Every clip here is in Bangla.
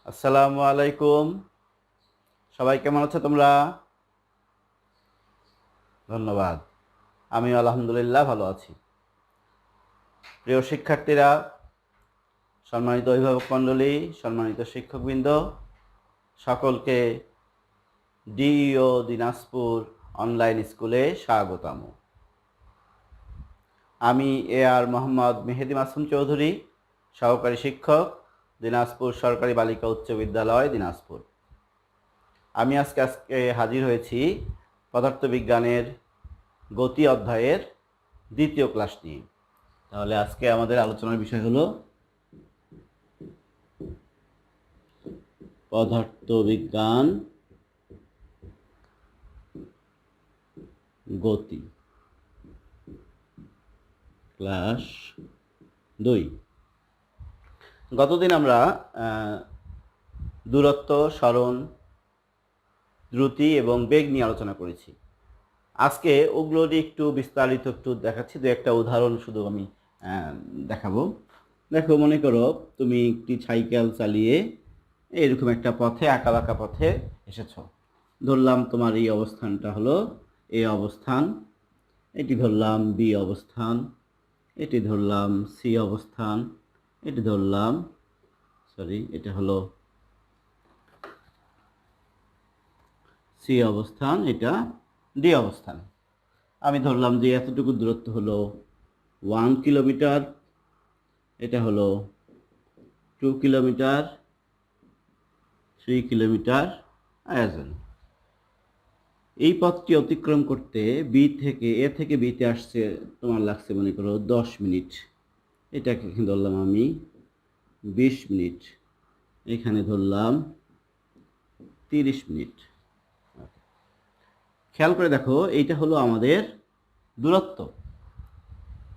আসসালামু আলাইকুম। সবাই কেমন আছো তোমরা? ধন্যবাদ। আমি আলহামদুলিল্লাহ ভালো আছি। প্রিয় শিক্ষার্থীরা, সম্মানিত অভিভাবক মণ্ডলী, সম্মানিত শিক্ষকবৃন্দ, সকলকে ডিইও দিনাজপুর অনলাইন স্কুলে স্বাগতম। আমি আর মোহাম্মদ মেহেদি মাসুম চৌধুরী, সহকারী শিক্ষক, দিনাজপুর সরকারি বালিকা উচ্চ বিদ্যালয়, দিনাজপুর। আমি আজকে হাজির হয়েছি পদার্থবিজ্ঞানের গতি অধ্যায়ের দ্বিতীয় ক্লাস নিয়ে। তাহলে আজকে আমাদের আলোচনার বিষয় হলো পদার্থবিজ্ঞান গতি, ক্লাস 2। গতদিন আমরা দূরত্ব, সরণ, দ্রুতি এবং বেগ নিয়ে আলোচনা করেছি। আজকে ওগুলোরই একটু বিস্তারিত দেখাচ্ছি। দু একটা উদাহরণ শুধু আমি দেখাবো। দেখো, মনে করো তুমি একটি সাইকেল চালিয়ে এরকম একটা পথে, আঁকাবাঁকা পথে এসেছো। ধরলাম তোমার এই অবস্থানটা হলো এ অবস্থান, এটি ধরলাম বি অবস্থান, এটি ধরলাম সি অবস্থান, এটি ধরলাম এটা হলো সি অবস্থান, এটা ডি অবস্থান। আমি ধরলাম যে এতটুকু দূরত্ব হলো 1 কিলোমিটার, এটা হলো 2 কিলোমিটার, 3 কিলোমিটার আয়োজন। এই পথটি অতিক্রম করতে এ থেকে বিতে আসছে তোমার লাগছে মনে করো 10 মিনিট। এটাকে ধরলাম আমি 20 মিনিট, এখানে ধরলাম 30 মিনিট। খেয়াল করে দেখো, এইটা হলো আমাদের দূরত্ব।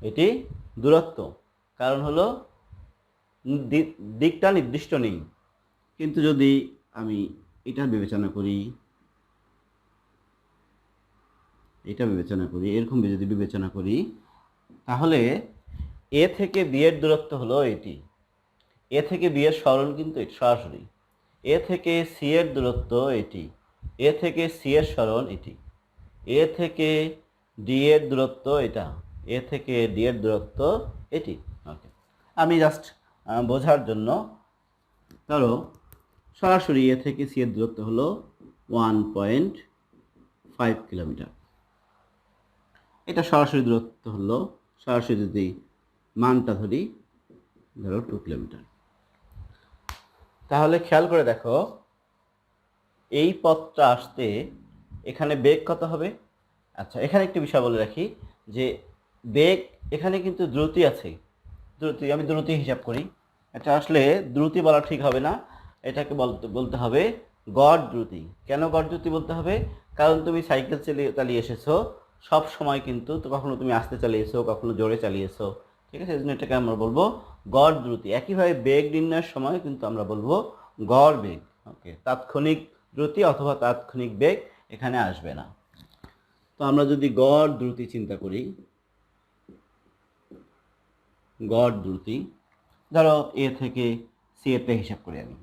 এটি দূরত্ব, কারণ হলো দিকটা নির্দিষ্ট নেই। কিন্তু যদি আমি এটা বিবেচনা করি, এরকম যদি বিবেচনা করি, তাহলে এ থেকে বি এর দূরত্ব হলো এটি। এ থেকে বি এর সরণ কিন্তু সরাসরি। এ থেকে সি এর দূরত্ব এটি, এ থেকে সি এর সরণ এটি, এ থেকে ডি এর দূরত্ব এটা, এ থেকে ডি এর দূরত্ব এটি। ওকে, আমি জাস্ট বোঝার জন্য, ধরো সরাসরি এ থেকে সি এর দূরত্ব হলো 1.5 কিলোমিটার। এটা সরাসরি দূরত্ব হলো, সরাসরি যদি মানটা ধরি, ধরো 2 কিলোমিটার। তাহলে খেয়াল করে দেখো, এই পথটা আসতে এখানে বেগ কত হবে? আচ্ছা, এখানে একটি বিষয় বলে রাখি যে বেগ, এখানে কিন্তু দ্রুতি আছে। আমি দ্রুতি হিসাব করি। এটা আসলে দ্রুতি বলা ঠিক হবে না, এটাকে বলতে হবে গড় দ্রুতি। কেন গড় দ্রুতি বলতে হবে? কারণ তুমি সাইকেল চালিয়ে এসেছো, সব সময় কিন্তু কখনো তুমি আস্তে চালিয়েছো, কখনো জোরে চালিয়েছো, ঠিক আছে? এই জন্য এটাকে আমরা বলবো গড় দ্রুতি। একইভাবে বেগ নির্ণয়ের সময় কিন্তু আমরা বলবো গড় বেগ। ওকে, তাৎক্ষণিক দ্রুতি অথবা তাৎক্ষণিক বেগ এখানে আসবে না। তো আমরা যদি গড় দ্রুতি চিন্তা করি, গড় দ্রুতি, ধরো এ থেকে সি এতে হিসাব করি আমি,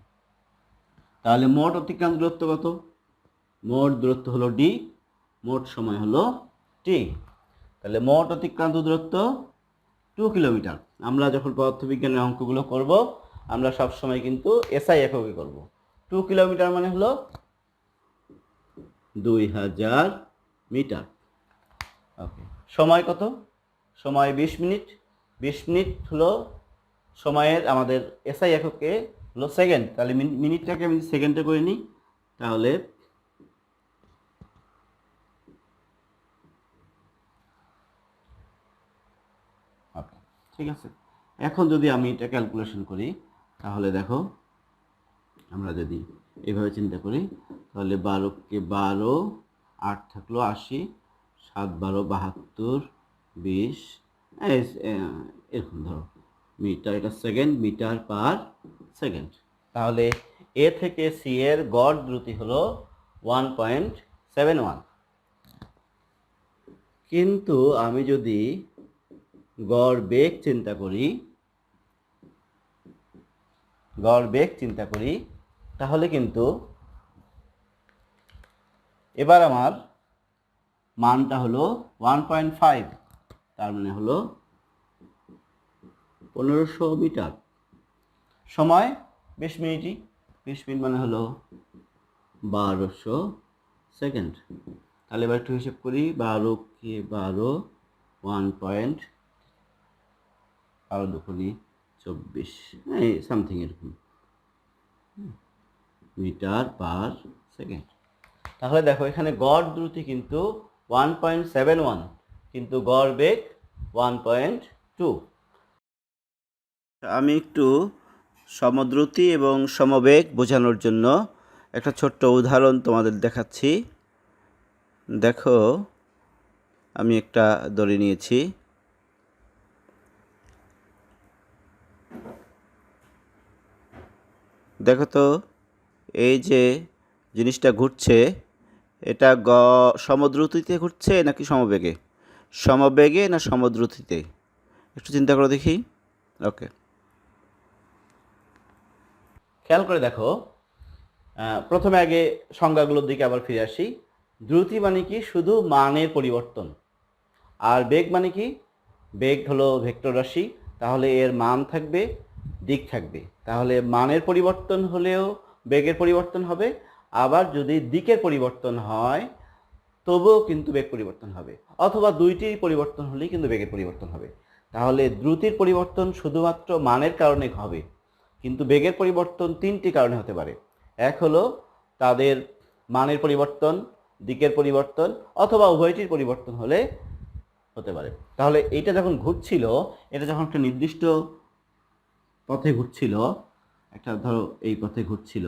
তাহলে মোট অতিক্রান্ত দূরত্ব কত? মোট দূরত্ব হলো ডি, মোট সময় হলো টি। তাহলে মোট অতিক্রান্ত দূরত্ব 2 কিলোমিটার। আমরা যখন পদার্থবিজ্ঞানের অঙ্কগুলো করব, আমরা সব সময় কিন্তু এসআই এককে করব। 2 কিলোমিটার মানে হলো 2000 মিটার। ওকে, সময় কত? সময় 20 মিনিট। 20 মিনিট হলো সময়ের আমাদের এসআই এককে হলো সেকেন্ড। তাহলে মিনিটটাকে আমি সেকেন্ডে করে নিই, তাহলে ওকে, ঠিক আছে। এখন যদি আমি এটা ক্যালকুলেশন করি, তাহলে দেখো, আমরা যদি এভাবে চিন্তা করি, তাহলে 12কে 12, 8 থাকলো 80, 7 12 72, 20, এরকম ধরো মিটার, এটা সেকেন্ড, মিটার পার সেকেন্ড। তাহলে এ থেকে সি এর গড় দ্রুতি হলো 1.71। কিন্তু আমি যদি গড় বেগ চিন্তা করি, তাহলে কিন্তু এবার আমার মানটা হলো 1.5, তার মানে হলো 1500 মিটার। সময় 20 মিনিটই, 20 মিনিট মানে হলো 1200 সেকেন্ড। তাহলে এবার একটু হিসেব করি, 12 কে 12, 1. 12 দুগুণে 24, এই সামথিং এরকম মিটার পার সেকেন্ড। তাহলে দেখো এখানে গড় দ্রুতি কিন্তু 1.71, কিন্তু গড় বেগ 1.2। আমি একটু সমদ্রুতি এবং সমবেগ বোঝানোর জন্য একটা ছোট্ট উদাহরণ তোমাদের দেখাচ্ছি। দেখো আমি একটা দড়ি নিয়েছি, দেখো তো এই যে জিনিসটা ঘুরছে, এটা সমদ্রুতিতে ঘুরছে নাকি সমবেগে? সমবেগে না সমদ্রুতিতে? একটু চিন্তা করে দেখি। ওকে, খেয়াল করে দেখো, প্রথমে আগে সংজ্ঞাগুলোর দিকে আবার ফিরে আসি। দ্রুতি মানে কি? শুধু মানের পরিবর্তন। আর বেগ মানে কি? বেগ হলো ভেক্টর রাশি, তাহলে এর মান থাকবে, দিক থাকবে। তাহলে মানের পরিবর্তন হলেও বেগের পরিবর্তন হবে, আবার যদি দিকের পরিবর্তন হয় তবুও কিন্তু বেগ পরিবর্তন হবে, অথবা দুইটির পরিবর্তন হলেই কিন্তু বেগের পরিবর্তন হবে। তাহলে দ্রুতির পরিবর্তন শুধুমাত্র মানের কারণে হবে, কিন্তু বেগের পরিবর্তন তিনটি কারণে হতে পারে। এক হলো তাদের মানের পরিবর্তন, দিকের পরিবর্তন, অথবা উভয়টির পরিবর্তন হলে হতে পারে। তাহলে এইটা যখন ঘুরছিল, এটা যখন একটা নির্দিষ্ট পথে ঘুরছিল, একটা ধরো এই পথে ঘুরছিল,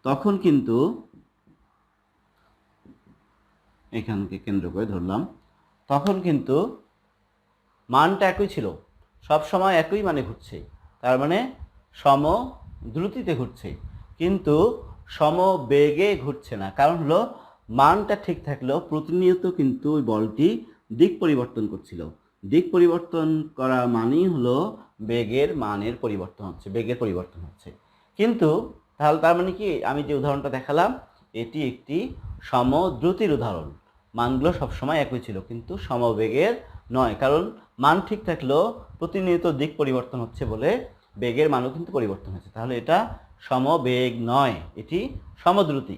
তখন কিন্তু এখানকে কেন্দ্র করে ধরলাম, তখন কিন্তু মানটা একই ছিল, সব সময় একই মানে ঘুরছে, তার মানে সম দ্রুতিতে ঘুরছে, কিন্তু সম বেগে ঘুরছে না। কারণ হলো মানটা ঠিক থাকলেও প্রতিনিয়ত কিন্তু ওই বলটি দিক পরিবর্তন করছিল। দিক পরিবর্তন করা মানেই হলো বেগের মানের পরিবর্তন হচ্ছে, বেগের পরিবর্তন হচ্ছে। কিন্তু তাহলে তার মানে কি, আমি যে উদাহরণটা দেখালাম এটি একটি সমদ্রুতির উদাহরণ। মানগুলো সবসময় একই ছিল, কিন্তু সমবেগের নয়, কারণ মান ঠিক থাকলেও প্রতিনিয়ত দিক পরিবর্তন হচ্ছে বলে বেগের মানও কিন্তু পরিবর্তন হচ্ছে। তাহলে এটা সমবেগ নয়, এটি সমদ্রুতি।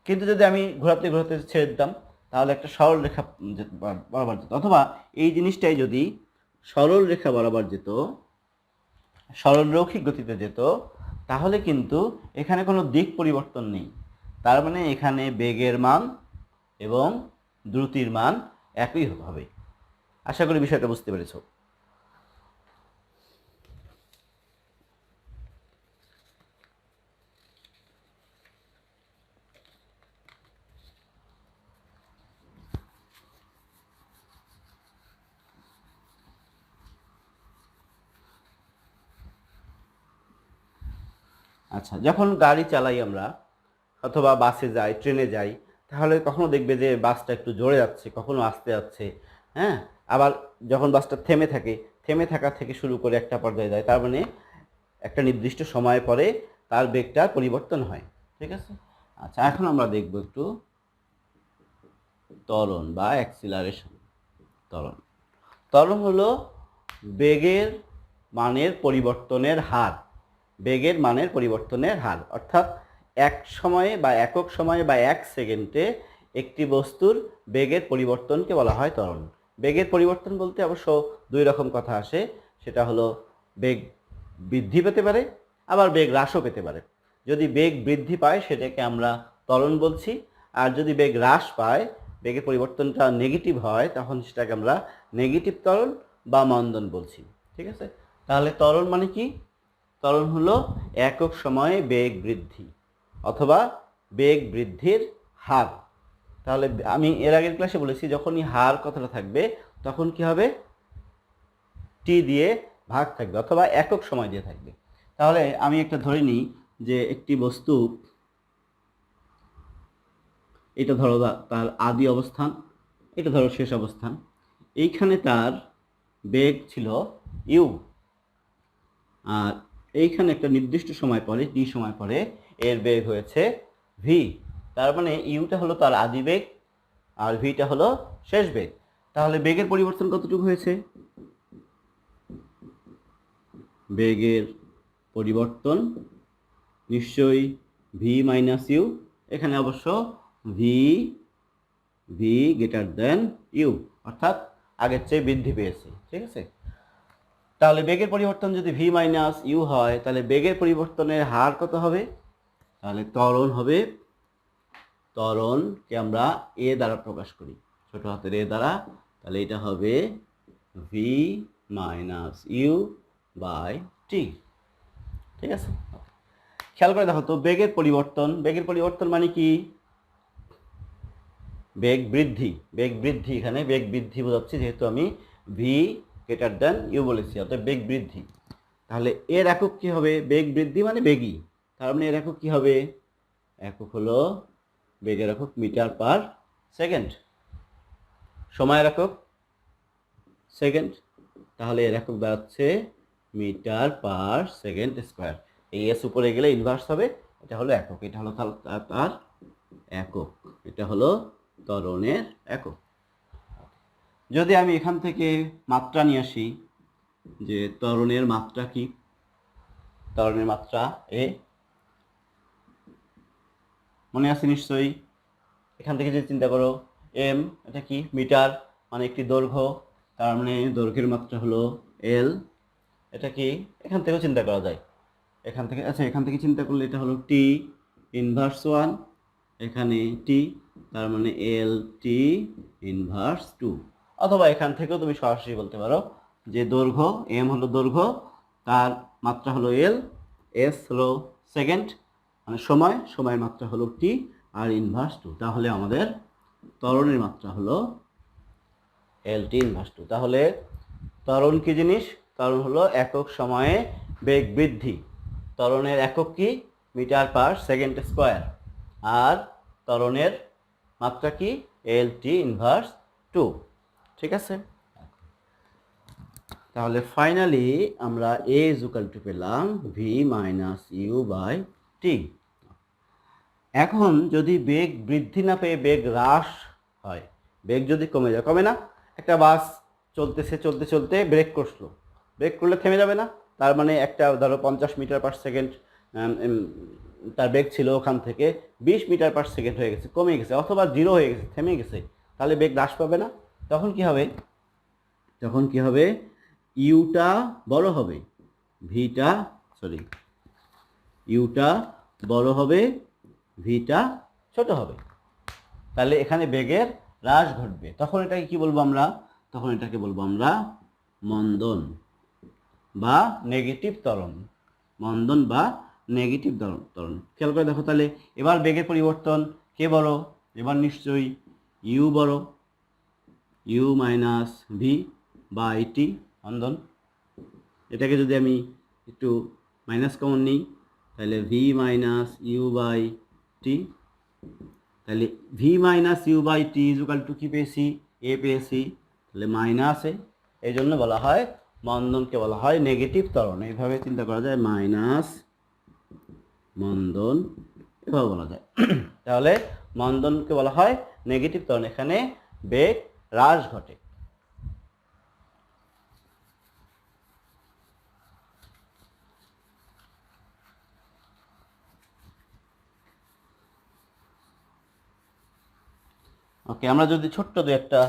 কিন্তু যদি আমি ঘোরাতে ঘোরাতে ছেড়ে দিতাম, তাহলে একটা সরল রেখা বরাবর যেত, অথবা এই জিনিসটাই যদি সরল রেখা বরাবর যেত, সরল রৈখিক গতিতে যেত, তাহলে কিন্তু এখানে কোনো দিক পরিবর্তন নেই। তার মানে এখানে বেগের মান এবং দ্রুতির মান একই হবে। আশা করি বিষয়টা বুঝতে পেরেছো। আচ্ছা, যখন গাড়ি চালাই আমরা, অথবা বাসে যাই, ট্রেনে যাই, তাহলে কখনো দেখবে যে বাসটা একটু জোরে যাচ্ছে, কখনো আস্তে যাচ্ছে। হ্যাঁ, আবার যখন বাসটা থেমে থাকে, থেমে থাকা থেকে শুরু করে একটা পর্যায়ে যায়, তার মানে একটা নির্দিষ্ট সময় পরে তার বেগটার পরিবর্তন হয়। ঠিক আছে? আচ্ছা, এখন আমরা দেখব একটু ত্বরণ বা অ্যাক্সিলারেশন। ত্বরণ, ত্বরণ হলো বেগের মানের পরিবর্তনের হার। বেগের মানের পরিবর্তনের হার, অর্থাৎ এক সময়ে বা একক সময়ে বা এক সেকেন্ডে একটি বস্তুর বেগের পরিবর্তনকে বলা হয় ত্বরণ। বেগের পরিবর্তন বলতে অবশ্য দুই রকম কথা আসে, সেটা হলো বেগ বৃদ্ধি পেতে পারে, আবার বেগ হ্রাসও পেতে পারে। যদি বেগ বৃদ্ধি পায় সেটাকে আমরা ত্বরণ বলছি, আর যদি বেগ হ্রাস পায়, বেগের পরিবর্তনটা নেগেটিভ হয়, তখন সেটাকে আমরা নেগেটিভ ত্বরণ বা মন্দন বলছি। ঠিক আছে? তাহলে ত্বরণ মানে কি? ত্বরণ হলো একক সময়ে বেগ বৃদ্ধি অথবা বেগ বৃদ্ধির হার। তাহলে আমি এর আগের ক্লাসে বলেছি, যখনই হার কথাটা থাকবে তখন কি হবে? টি দিয়ে ভাগ থাকবে অথবা একক সময় দিয়ে থাকবে। তাহলে আমি একটা ধরে নিই যে একটি বস্তু, এটা ধরো তার আদি অবস্থান, এটা ধরো শেষ অবস্থান, এইখানে তার বেগ ছিল ইউ, আর এইখানে একটা নির্দিষ্ট সময় পরে, টি সময় পরে, এর বেগ হয়েছে ভি। তার মানে ইউটা হলো তার আদি বেগ আর ভিটা হলো শেষ বেগ। তাহলে বেগের পরিবর্তন কতটুকু হয়েছে? বেগের পরিবর্তন নিশ্চয়ই ভি মাইনাস ইউ, এখানে অবশ্য V V greater than U, অর্থাৎ আগের চেয়ে বৃদ্ধি পেয়েছে। ঠিক আছে, তাহলে বেগের পরিবর্তন যদি ভি মাইনাস ইউ হয় তাহলে বেগের পরিবর্তনের হার কত হবে? তাহলে ত্বরণ হবে, ত্বরণকে আমরা এ দ্বারা প্রকাশ করি, ছোট হাতের এ দ্বারা। তাহলে এটা হবে ভি মাইনাস ইউ বাই টি। ঠিক আছে, খেয়াল করে দেখো তো, বেগের পরিবর্তন, বেগের পরিবর্তন মানে কি? বেগ বৃদ্ধি, বেগ বৃদ্ধি, এখানে বেগ বৃদ্ধি বোঝাচ্ছি যেহেতু আমি ভি গ্রেটার দেন ইউ বলেছি, অর্থাৎ বেগ বৃদ্ধি। তাহলে এর একক কি হবে? বেগ বৃদ্ধি মানে বেগই, তার মানে এর একক কি হবে? একক হলো, বেগের একক মিটার পার সেকেন্ড, সময়ের একক সেকেন্ড, তাহলে এর একক দাঁড়াচ্ছে মিটার পার সেকেন্ড স্কোয়ার। এই এস উপরে গেলে ইনভার্স হবে, এটা হলো একক, এটা হলো তার একক, এটা হলো ত্বরণের একক। যদি আমি এখান থেকে মাত্রা নিয়ে আসি, যে ত্বরণের মাত্রা কি? ত্বরণের মাত্রা এ, মনে আছে নিশ্চয়ই? এখান থেকে যদি চিন্তা করো, এম এটা কি? মিটার, মানে একটি দৈর্ঘ্য, তার মানে দৈর্ঘ্যের মাত্রা হলো এল। এটা কি? এখান থেকেও চিন্তা করা যায়, এখান থেকে, আচ্ছা এখান থেকে চিন্তা করলে এটা হলো টি ইনভার্স 1, এখানে টি, তার মানে এল টি ইনভার্স 2। অথবা এখান থেকেও তুমি সরাসরি বলতে পারো যে দৈর্ঘ্য, এম হলো দৈর্ঘ্য, তার মাত্রা হলো এল, এস হলো সেকেন্ড মানে সময়, সময়ের মাত্রা হলো টি, আর ইনভার্স 2। তাহলে আমাদের ত্বরণের মাত্রা হলো এল টি ইনভার্স 2। তাহলে ত্বরণ কি জিনিস? ত্বরণ হলো একক সময়ে বেগ বৃদ্ধি। ত্বরণের একক কি? Metre per second square. আর ত্বরণের মাত্রা কি? L T inverse 2। ঠিক আছে, তাহলে ফাইনালি আমরা এ ইজ ইকুয়াল টু পেলাম V minus U by T. এখন যদি বেগ বৃদ্ধি না পেয়ে বেগ হ্রাস হয়, বেগ যদি কমে যায়, কমে না? একটা বাস চলতেছে, চলতে চলতে ব্রেক করলো, ব্রেক করলে থেমে যাবে না? তার মানে একটা ধরো 50 মিটার পার সেকেন্ড তার বেগ ছিল, ওখান থেকে 20 মিটার পার সেকেন্ড হয়ে গেছে, কমে গেছে, অথবা জিরো হয়ে গেছে, থেমে গেছে, তাহলে বেগ হ্রাস পাবে না? তখন কি হবে? তখন কি হবে? ইউটা বড় হবে, ভিটা, সরি, ইউটা বড় হবে, ভিটা ছোট হবে। তাহলে এখানে বেগের হ্রাস ঘটবে। তখন এটাকে কি বলবো আমরা? তখন এটাকে বলবো আমরা মন্দন বা নেগেটিভ ত্বরণ, মন্দন বা নেগেটিভ ত্বরণ। খেয়াল করে দেখো তাহলে, এবার বেগের পরিবর্তন কে বড়? এবার নিশ্চয়ই ইউ বড়, U minus V by T, মন্দন। এটাকে যদি আমি একটু মাইনাস কমন নিই, তাহলে V minus U by T, তাহলে V minus U by T is equal to কি পেয়েছি? এ পেয়েছি, তাহলে মাইনাসে, এই জন্য বলা হয় মন্দনকে বলা হয় নেগেটিভ ত্বরণ। এইভাবে চিন্তা করা যায়, মাইনাস মন্দন, এভাবে বলা যায়। তাহলে মন্দনকে বলা হয় নেগেটিভ ত্বরণ, এখানে বেগ হ্রাস ঘটে। ওকে, আমরা যদি ছোট্ট দু একটা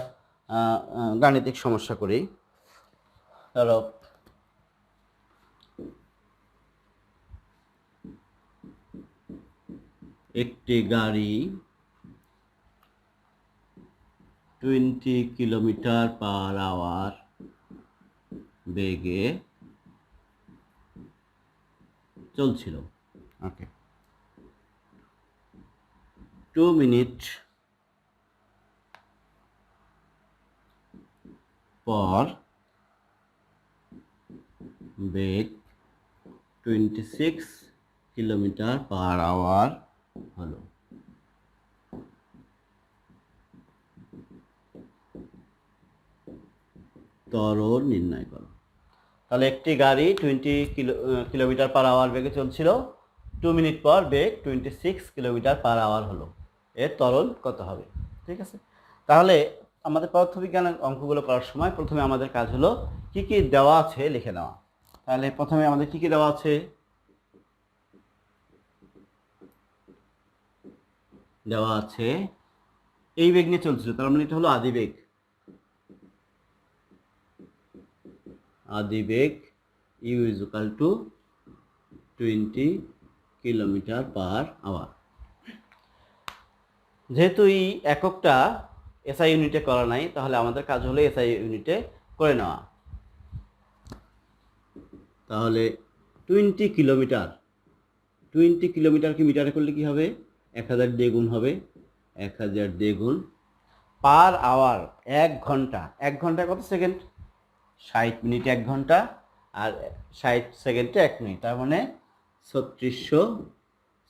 গাণিতিক সমস্যা করি, ধরো একটি গাড়ি 20 কিলোমিটার পার আওয়ার বেগে চলছিল। ওকে, 2 মিনিট পর বেগ 26 কিলোমিটার পার আওয়ার হলো। ত্বরণ নির্ণয় করো। তাহলে একটি গাড়ি 20 কিলোমিটার পার আওয়ার বেগে চলছিল, 2 মিনিট পর বেগ 26 কিলোমিটার পার আওয়ার হলো, এর ত্বরণ কত হবে? ঠিক আছে, তাহলে আমাদের পদার্থবিজ্ঞানের অঙ্কগুলো করার সময় প্রথমে আমাদের কাজ হলো কি কি দেওয়া আছে লিখে নেওয়া। তাহলে প্রথমে আমাদের কি কি দেওয়া আছে? দেওয়া আছে এই বেগ নিয়ে চলছিল, তার মানে এটা হলো আদিবেগ। আদিবেগ U is equal to 20 kilometre per hour. যেহেতু এই এককটা এসআই ইউনিটে করা নাই, তাহলে আমাদের কাজ হলো এসআই ইউনিটে করে নেওয়া। তাহলে 20 কিলোমিটার, 20 কিলোমিটারকে মিটারে করলে কি হবে? 1000 দিয়ে গুণ হবে, 1000 দিয়ে গুণ পার আওয়ার, 1 ঘন্টা। 1 ঘন্টায় কত সেকেন্ড? 60 মিনিটে 1 ঘন্টা, আর 60 সেকেন্ডে 1 মিনিট, তার মানে 3600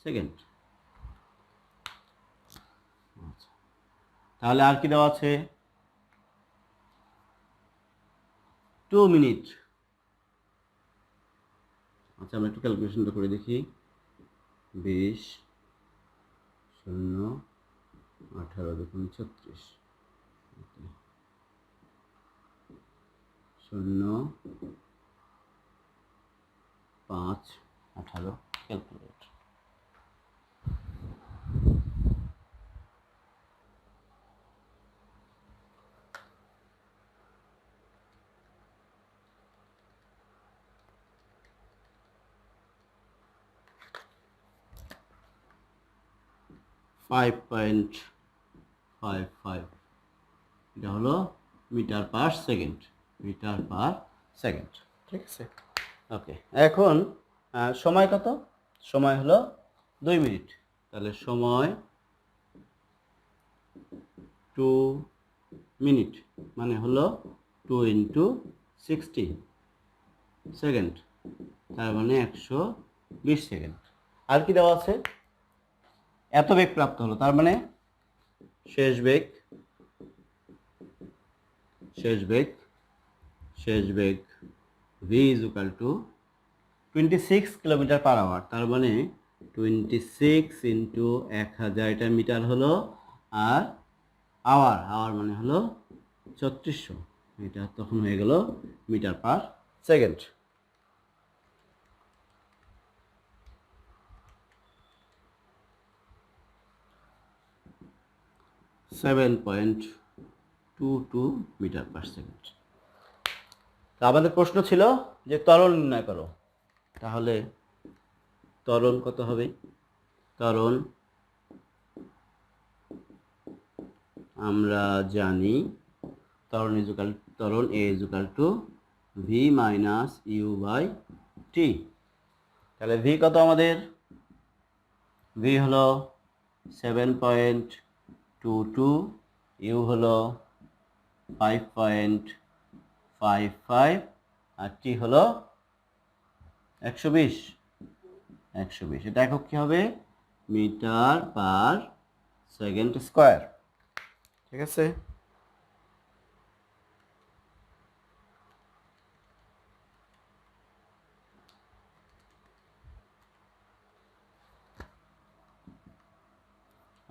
সেকেন্ড। তাহলে আর কি দেওয়া আছে? 2 মিনিট। আচ্ছা, আমরা একটু ক্যালকুলেশনটা করে দেখি। 20 0 18 দেখুন 36 0 5 18 ক্যালকুলেট। 5.55, এটা হলো metre per second, metre per second. ঠিক আছে, ওকে। এখন সময় কত? সময় হলো 2 মিনিট। তাহলে সময় 2 মিনিট মানে হলো 2 ইন্টু 60 সেকেন্ড, তার মানে 120 সেকেন্ড। আর কি দেওয়া আছে? এত বেগ প্রাপ্ত হলো, তার মানে শেষ বেগ, শেষ বেগ, শেষ বেগ v is equal to 26 kilometre per hour, তার মানে 26 ইন্টু 1000, এটা মিটার হলো, আর আওয়ার, আওয়ার মানে হলো 3600, এটা তখন হয়ে গেল metre per second. (7.22 metre per second. তো আমাদের প্রশ্ন ছিল যে ত্বরণ নির্ণয় করো, তাহলে ত্বরণ কত হবে? ত্বরণ আমরা জানি ত্বরণ a is equal to V minus U by T. তাহলে ভি কত আমাদের? ভি হলো 7.22, ইউ হলো 5.55, আর টি হলো 120। এটা একক কি হবে? Metre per second square. ঠিক আছে,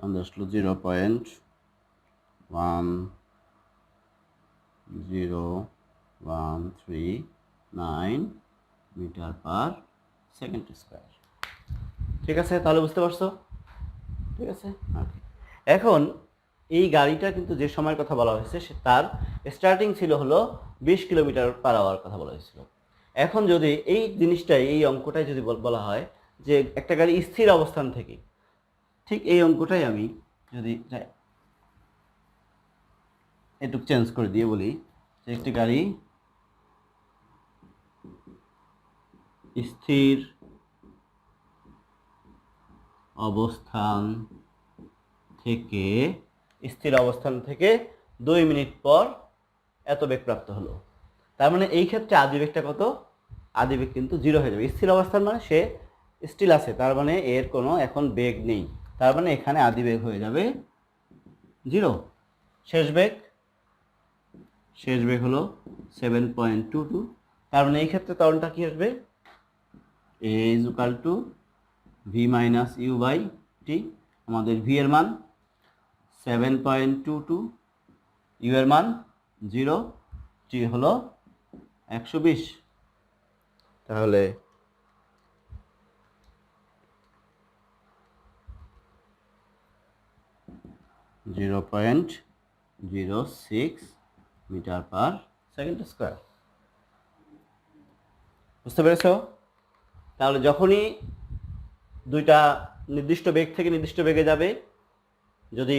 আমাদের আসলো 0.10139 মিটার পার সেকেন্ড স্কোয়ার। ঠিক আছে, তাহলে বুঝতে পারছো? ঠিক আছে, এখন এই গাড়িটা কিন্তু যে সময়ের কথা বলা হয়েছে তার স্টার্টিং ছিল হলো 20 কিলোমিটার পার আওয়ার কথা বলা হয়েছিল। এখন যদি এই জিনিসটাই, এই অঙ্কটাই যদি বলা হয় যে একটা গাড়ি স্থির অবস্থান থেকে, ঠিক এই অঙ্কটাই আমি যদি একটু চেঞ্জ করে দিয়ে বলি যে একটি গাড়ি স্থির অবস্থান থেকে 2 মিনিট পর এত বেগ প্রাপ্ত হলো, তার মানে এই ক্ষেত্রে আদিবেগটা কত? আদিবেগ কিন্তু 0 হয়ে যাবে। স্থির অবস্থান মানে সে স্টিল আছে, তার মানে এর কোনো এখন বেগ নেই, তার মানে এখানে আদিবেগ হয়ে যাবে 0। শেষ বেগ হলো 7.22, তার মানে এই ক্ষেত্রে ত্বরণটা কি আসবে? a is equal to V minus U by T. আমাদের ভি এর মান 7.22, ইউ এর মান 0, টি হলো 120। তাহলে 0.06 মিটার পার সেকেন্ড স্কোয়ার। বুঝতে পেরেছ? তাহলে যখনই দুইটা নির্দিষ্ট বেগ থেকে নির্দিষ্ট বেগে যাবে, যদি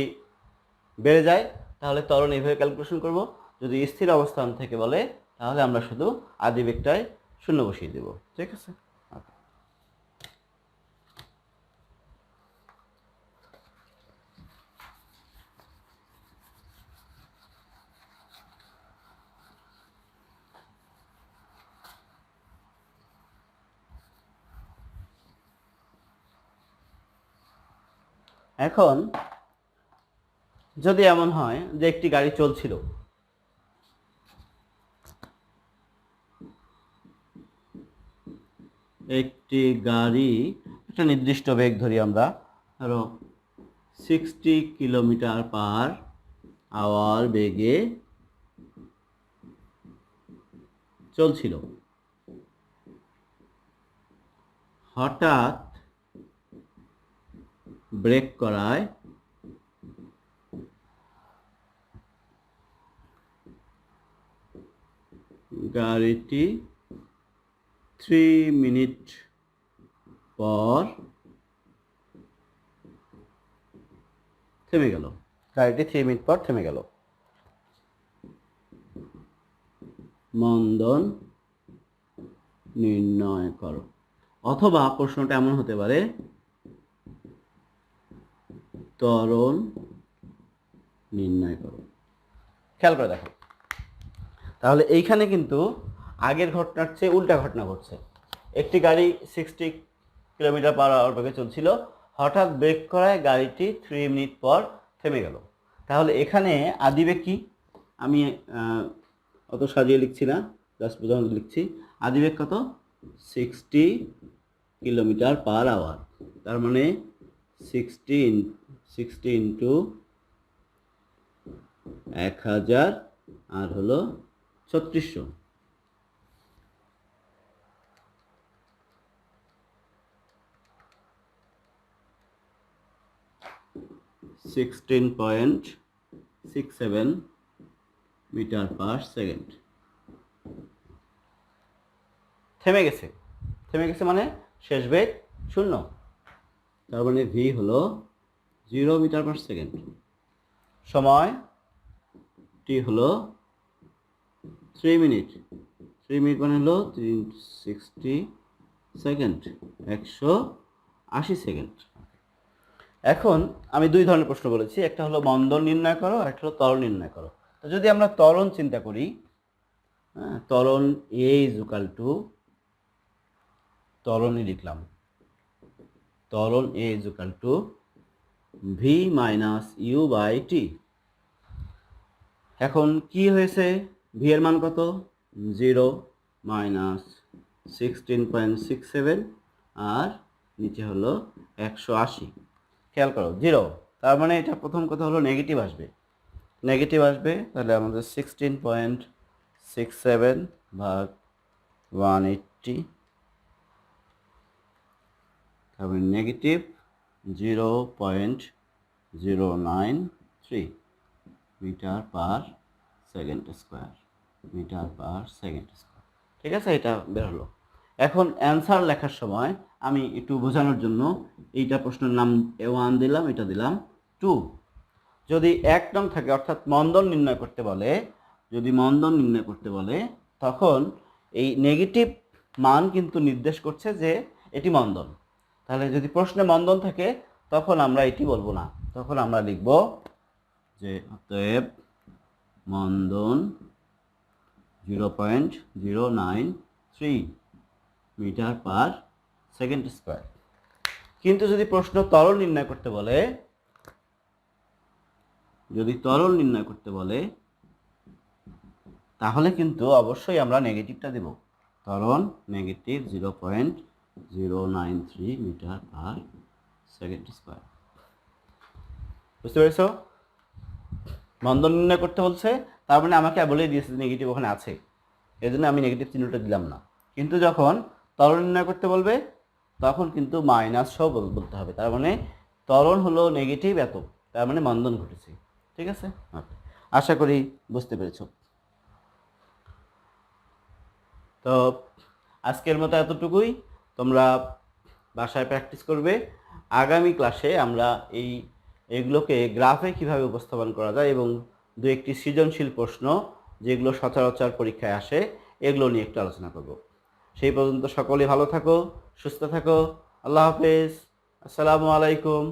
বেড়ে যায় তাহলে ত্বরণ এইভাবে ক্যালকুলেশন করব। যদি স্থির অবস্থান থেকে বলে তাহলে আমরা শুধু আদি বেগটায় শূন্য বসিয়ে দেব। ঠিক আছে? এখন যদি এমন হয় যে একটি গাড়ি চলছিল, একটি গাড়ি একটা নির্দিষ্ট বেগ ধরি আমরা, ধরো 60 কিলোমিটার পার আওয়ার বেগে চলছিল। হঠাৎ ব্রেক করায় গাড়িটি 3 মিনিট পর থেমে গেল। গাড়িটি 3 মিনিট পর থেমে গেল। মন্দন নির্ণয় করো। অথবা প্রশ্নটা এমন হতে পারে, ত্বরণ নির্ণয় করো। খেয়াল করে দেখো, তাহলে এইখানে কিন্তু আগের ঘটনার চেয়ে উল্টা ঘটনা ঘটছে। একটি গাড়ি 60 কিলোমিটার পার আওয়ার বেগে চলছিল, হঠাৎ ব্রেক করায় গাড়িটি 3 মিনিট পর থেমে গেল। তাহলে এখানে আদিবেগ কি? আমি অত সাজিয়ে লিখছি না, জাস্ট বোঝানোর জন্য লিখছি। আদিবেগ কত? 60 কিলোমিটার পার আওয়ার। তার মানে 60 ইন্টু 1000 আর হলো 3600। 16.67 মিটার পার সেকেন্ড। থেমে গেছে। থেমে গেছে মানে শেষ বেগ 0। তার মানে ভি হলো 0 মিটার পার সেকেন্ড। সময় টি হলো 3 মিনিট। 3 মিনিট মানে হলো 360 সেকেন্ড, 180 সেকেন্ড। এখন আমি দুই ধরনের প্রশ্ন বলেছি, একটা হলো মন্দন নির্ণয় করো, একটা হলো ত্বরণ নির্ণয় করো। তো যদি আমরা ত্বরণ চিন্তা করি, ত্বরণ এ ইজ ইকুয়াল টু, ত্বরণই লিখলাম, ত্বরণ a is equal to V minus U by T. এখন কি হয়েছে? ভি এর মান কত? 0 মাইনাস 16.67 আর নিচে হলো 180। খেয়াল করো 0, তার মানে এটা প্রথম কথা হলো নেগেটিভ আসবে। নেগেটিভ আসবে, তাহলে আমাদের 16.67 ভাগ 180, তারপরে negative 0.093 metre per second square, metre per second square. ঠিক আছে? এটা বের হলো। এখন অ্যান্সার লেখার সময় আমি একটু বোঝানোর জন্য এইটা প্রশ্নের নাম 1 দিলাম, এটা দিলাম 2। যদি 1 নং থাকে, অর্থাৎ মন্দন নির্ণয় করতে বলে, যদি মন্দন নির্ণয় করতে বলে, তখন এই নেগেটিভ মান কিন্তু নির্দেশ করছে যে এটি মন্দন। তাহলে যদি প্রশ্নে মন্দন থাকে তখন আমরা এটি বলবো না, তখন আমরা লিখব যে অতএব মন্দন 0.093 মিটার পার সেকেন্ড স্কোয়ার। কিন্তু যদি প্রশ্ন ত্বরণ নির্ণয় করতে বলে, যদি ত্বরণ নির্ণয় করতে বলে তাহলে কিন্তু অবশ্যই আমরা নেগেটিভটা দেব। ত্বরণ negative 0.093 093 metre per second square. বুঝতে পেরেছ? মন্দন নির্ণয় করতে বলছে, তার মানে আমাকে বলেই দিয়েছে নেগেটিভ ওখানে আছে, এই জন্য আমি নেগেটিভ চিহ্নটা দিলাম না। কিন্তু যখন ত্বরণ নির্ণয় করতে বলবে তখন কিন্তু মাইনাস সহ বলতে হবে, তার মানে ত্বরণ হলো নেগেটিভ এত, তার মানে মন্দন ঘটেছে। ঠিক আছে, আশা করি বুঝতে পেরেছ। তো আজকের মতো এতটুকুই, তোমরা বাসায় প্র্যাকটিস করবে। আগামী ক্লাসে আমরা এগুলোকে গ্রাফে কিভাবে উপস্থাপন করা যায় এবং দু একটি সৃজনশীল প্রশ্ন যেগুলো সচরাচর পরীক্ষায় আসে এগুলো নিয়ে একটু আলোচনা করব। সেই পর্যন্ত সকলে ভালো থাকো, সুস্থ থাকো। আল্লাহ হাফেজ। আসসালামু আলাইকুম।